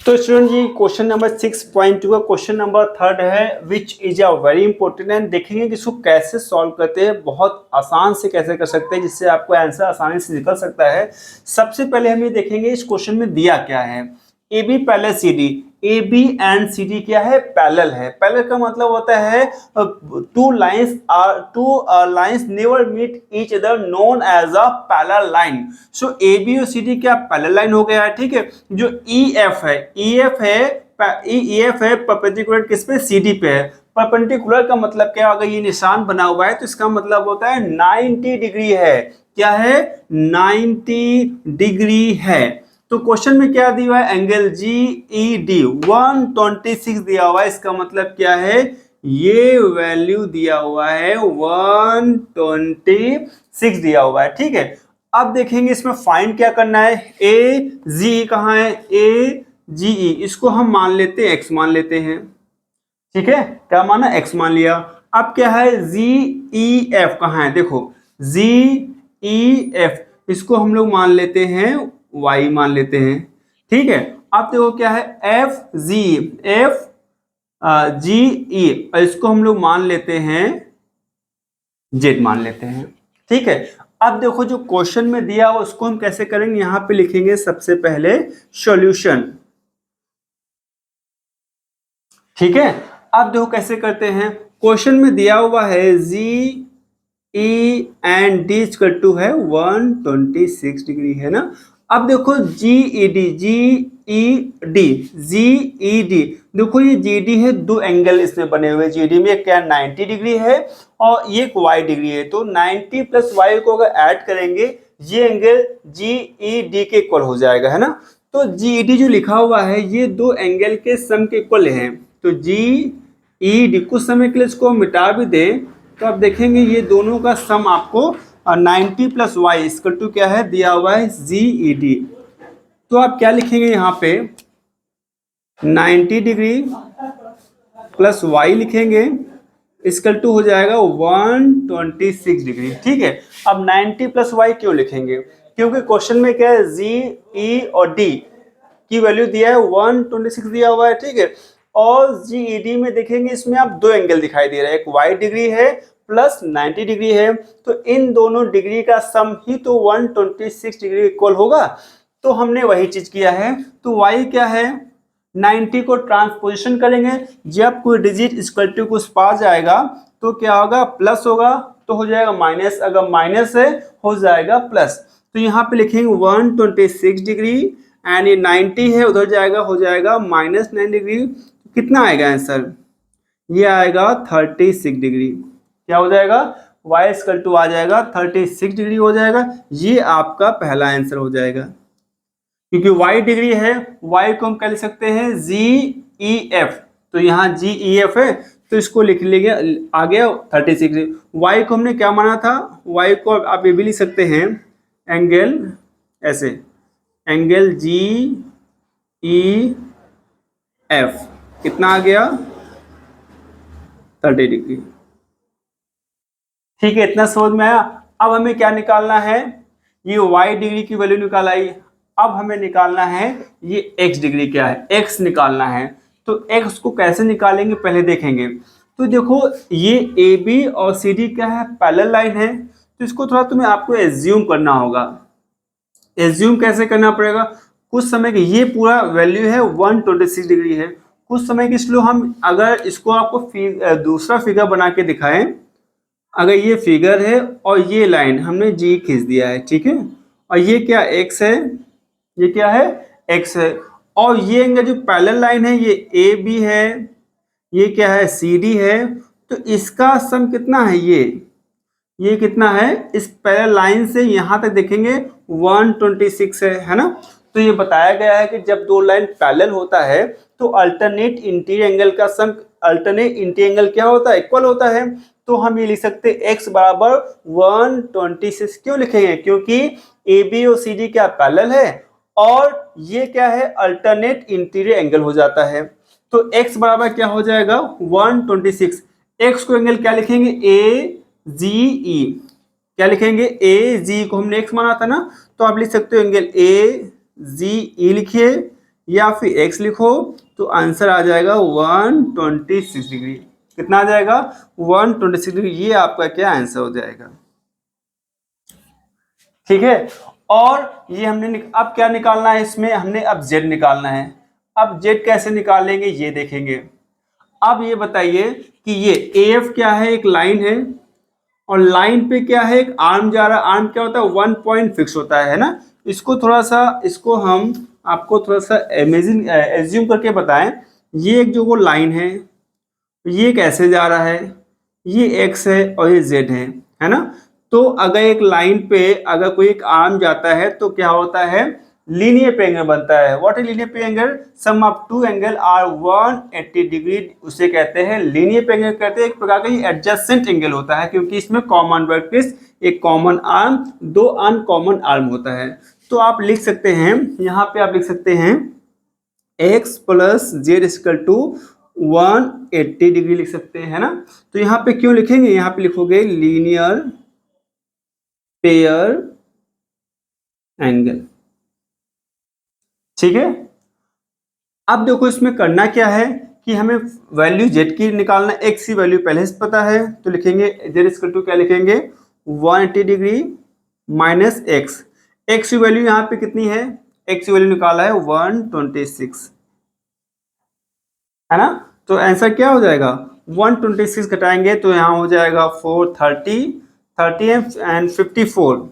तो स्टूडेंट जी question number 6.2 का question number third है which is a very important and देखेंगे कि इसको कैसे सॉल्व करते हैं, बहुत आसान से कैसे कर सकते हैं जिससे आपको आंसर आसानी से निकल सकता है। सबसे पहले हम ये देखेंगे इस क्वेश्चन में दिया क्या है। A B parallel C D, A B and C D क्या है, पैरेलल है। पैरेलल का मतलब होता है two lines never meet each other known as a parallel line. So A B और सी डी क्या पैरेलल लाइन हो गया है, ठीक है। जो ई एफ है परपेंडिकुलर किस पे, सी डी पे है। परपेंडिकुलर का मतलब क्या, अगर ये निशान बना हुआ है तो इसका मतलब होता है 90 डिग्री है। क्या है, 90 डिग्री है। तो क्वेश्चन में क्या दिया हुआ है, एंगल जी ई डी 126 दिया हुआ है। इसका मतलब क्या है, ये वैल्यू दिया हुआ है 126 दिया हुआ है, ठीक है। अब देखेंगे इसमें फाइंड क्या करना है। ए जी कहाँ है, ए जी ई, इसको हम मान लेते हैं एक्स मान लेते हैं, ठीक है। क्या माना, एक्स मान लिया। अब क्या है, जी ई एफ कहाँ है, देखो जी ई एफ, इसको हम लोग मान लेते हैं वाई मान लेते हैं, ठीक है। अब देखो क्या है, एफ जी ई, इसको हम लोग मान लेते हैं जेड मान लेते हैं, ठीक है। अब देखो जो क्वेश्चन में दिया हुआ उसको हम कैसे करेंगे, यहां पे लिखेंगे सबसे पहले सॉल्यूशन, ठीक है। अब देखो कैसे करते हैं। क्वेश्चन में दिया हुआ है G E and D equal to है 126 डिग्री, है ना। अब देखो जी ई डी, देखो ये जी डी है, दो एंगल इसमें बने हुए जी डी में, क्या 90 डिग्री है और ये एक वाई डिग्री है। तो 90 प्लस वाई को अगर ऐड करेंगे ये एंगल जी ई डी के इक्वल हो जाएगा, है ना। तो जी ई डी जो लिखा हुआ है ये दो एंगल के सम के इक्वल है। तो जी ई डी, कुछ समय के लिए इसको मिटा भी दे तो आप देखेंगे ये दोनों का सम आपको 90 प्लस वाई इक्वल टू क्या है, दिया हुआ है जी ई डी। तो आप क्या लिखेंगे यहाँ पे, 90 डिग्री प्लस वाई लिखेंगे, इक्वल टू हो जाएगा 126 डिग्री, ठीक है। अब 90 प्लस वाई क्यों लिखेंगे, क्योंकि क्वेश्चन में क्या है, जी ई और डी की वैल्यू दिया है 126 दिया हुआ है, ठीक है। और जीईडी में देखेंगे इसमें आप दो एंगल दिखाई दे रहे हैं, एक वाई डिग्री है प्लस 90 डिग्री है। तो इन दोनों डिग्री का सम ही तो 126 डिग्री इक्वल होगा। तो हमने वही चीज किया है। तो वाई क्या है, 90 को ट्रांसपोजिशन करेंगे, जब कोई डिजिट इक्वल टू कुछ पास जाएगा तो क्या होगा, प्लस होगा तो हो जाएगा माइनस, अगर माइनस है हो जाएगा प्लस। तो यहाँ पे लिखेंगे 126 डिग्री एंड ये 90 है, उधर जाएगा हो जाएगा माइनस 9 डिग्री। कितना आएगा आंसर, ये आएगा 36 डिग्री। क्या हो जाएगा, वाई इक्वल टू आ जाएगा 36 डिग्री हो जाएगा। ये आपका पहला आंसर हो जाएगा, क्योंकि y डिग्री है, y को हम क्या लिख सकते हैं, जी ई एफ। तो यहाँ जी ई एफ है तो इसको लिख लेंगे, आ गया 36। y को हमने क्या माना था, y को आप ये भी लिख सकते हैं एंगल, ऐसे एंगल जी ई एफ, कितना आ गया 30 डिग्री, ठीक है। इतना समझ में आया। अब हमें क्या निकालना है, ये y डिग्री की वैल्यू निकाल आई। अब हमें निकालना है ये x डिग्री क्या है, x निकालना है। तो x को कैसे निकालेंगे पहले देखेंगे। तो देखो ये ए बी और सी डी क्या है, पैरेलल लाइन है। तो इसको थोड़ा तुम्हें आपको एज्यूम करना होगा। एज्यूम कैसे करना पड़ेगा, कुछ समय की ये पूरा वैल्यू है 126 डिग्री है, कुछ समय की स्लो हम अगर इसको आपको दूसरा फिगर बना के दिखाएं, अगर ये फिगर है और ये लाइन हमने जी खींच दिया है, ठीक है। और ये क्या x है, ये क्या है x है, और ये एंगल जो पैरेलल लाइन है ये ए बी है, ये क्या है सी डी है। तो इसका सम कितना है, ये कितना है, इस पैरेलल लाइन से यहाँ तक देखेंगे 126 है ना। तो ये बताया गया है कि जब दो लाइन पैरेलल होता है तो अल्टरनेट इंटीरियर एंगल का सम, अल्टरनेट इंटीरियर एंगल क्या होता है, इक्वल होता है। तो हम ये लिख सकते हैं x बराबर 126। क्यों लिखेंगे, क्योंकि ए बी और सी डी क्या पैरेलल है और ये क्या है, अल्टरनेट इंटीरियर एंगल हो जाता है। तो x बराबर क्या हो जाएगा 126। x को एंगल क्या लिखेंगे, ए जी ई, क्या लिखेंगे, ए जी को हमने x माना था ना, तो आप लिख सकते हो एंगल ए जी ई लिखिए, या फिर x लिखो तो आंसर आ जाएगा 126 डिग्री। कितना आ जाएगा? 126 डिग्री। ये आपका क्या आंसर हो जाएगा। ठीक है। और ये हमने अब क्या निकालना है इसमें, हमने अब z निकालना है। अब z कैसे निकालेंगे ये देखेंगे। अब ये बताइए कि ये AF क्या है, एक लाइन है, और लाइन पे क्या है, एक आर्म जा रहा है। आर्म क्या होता है? 1 पॉइंट फिक्स होता है ना। इसको थोड़ा सा, इसको हम आपको थोड़ा सा एज्यूम करके बताएं। ये एक जो वो लाइन है, ये कैसे जा रहा है, ये x है और ये z है ना। तो अगर एक लाइन पे अगर कोई एक आर्म जाता है तो क्या होता है, लीनियर पे एंगल बनता है। What is linear pair angle? Sum of two angle are 180 degree, उसे कहते हैं लीनियर पे एंगल। कहते हैं एक प्रकार का ये एडजेसेंट एंगल होता है, क्योंकि इसमें कॉमन वर्कपीस, एक कॉमन आर्म, दो अनकॉमन आर्म होता है। तो आप लिख सकते हैं, यहाँ पे आप लिख सकते हैं x plus z equal to 180 degree लिख सकते हैं, है ना। तो यहाँ पे क्यों लिखेंगे, यहाँ पे लिखोगे लीनियर पेयर एंगल। ठीक है। अब देखो इसमें करना क्या है कि हमें वैल्यू z की निकालना। x की वैल्यू पहले से पता है तो लिखेंगे z इक्वल टू क्या लिखेंगे, 180 डिग्री माइनस x। x की वैल्यू यहाँ पे कितनी है, x की वैल्यू निकाला है 126, है ना। तो आंसर क्या हो जाएगा, 126 घटाएंगे तो यहाँ हो जाएगा 430, 30 एंड 54।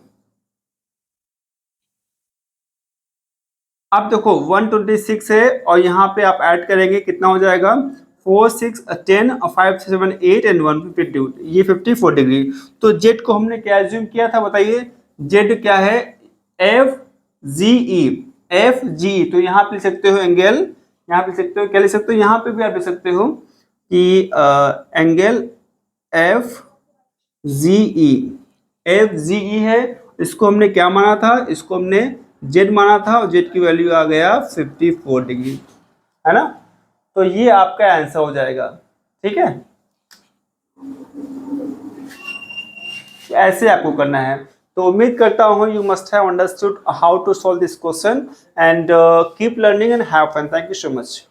अब देखो 126 है और यहाँ पे आप ऐड करेंगे कितना हो जाएगा, 4 6 10 5 7 8 एंड 1 52, ये 54 डिग्री। तो जेड को हमने क्या एज्यूम किया था बताइए, जेड क्या है, एफ जी ई, एफ जी। तो यहाँ पे लिख सकते हो एंगल, यहाँ पे लिख सकते हो क्या लिख सकते हो, यहाँ पे भी आप लिख सकते हो कि एंगल एफ जी ई, एफ जी ई है। इसको हमने क्या माना था, इसको हमने जेड माना था और जेड की वैल्यू आ गया 54 डिग्री, है ना। तो ये आपका आंसर हो जाएगा। ठीक है, ऐसे आपको करना है। तो उम्मीद करता हूँ you must have understood how to solve this question and keep learning and have fun. Thank you so much.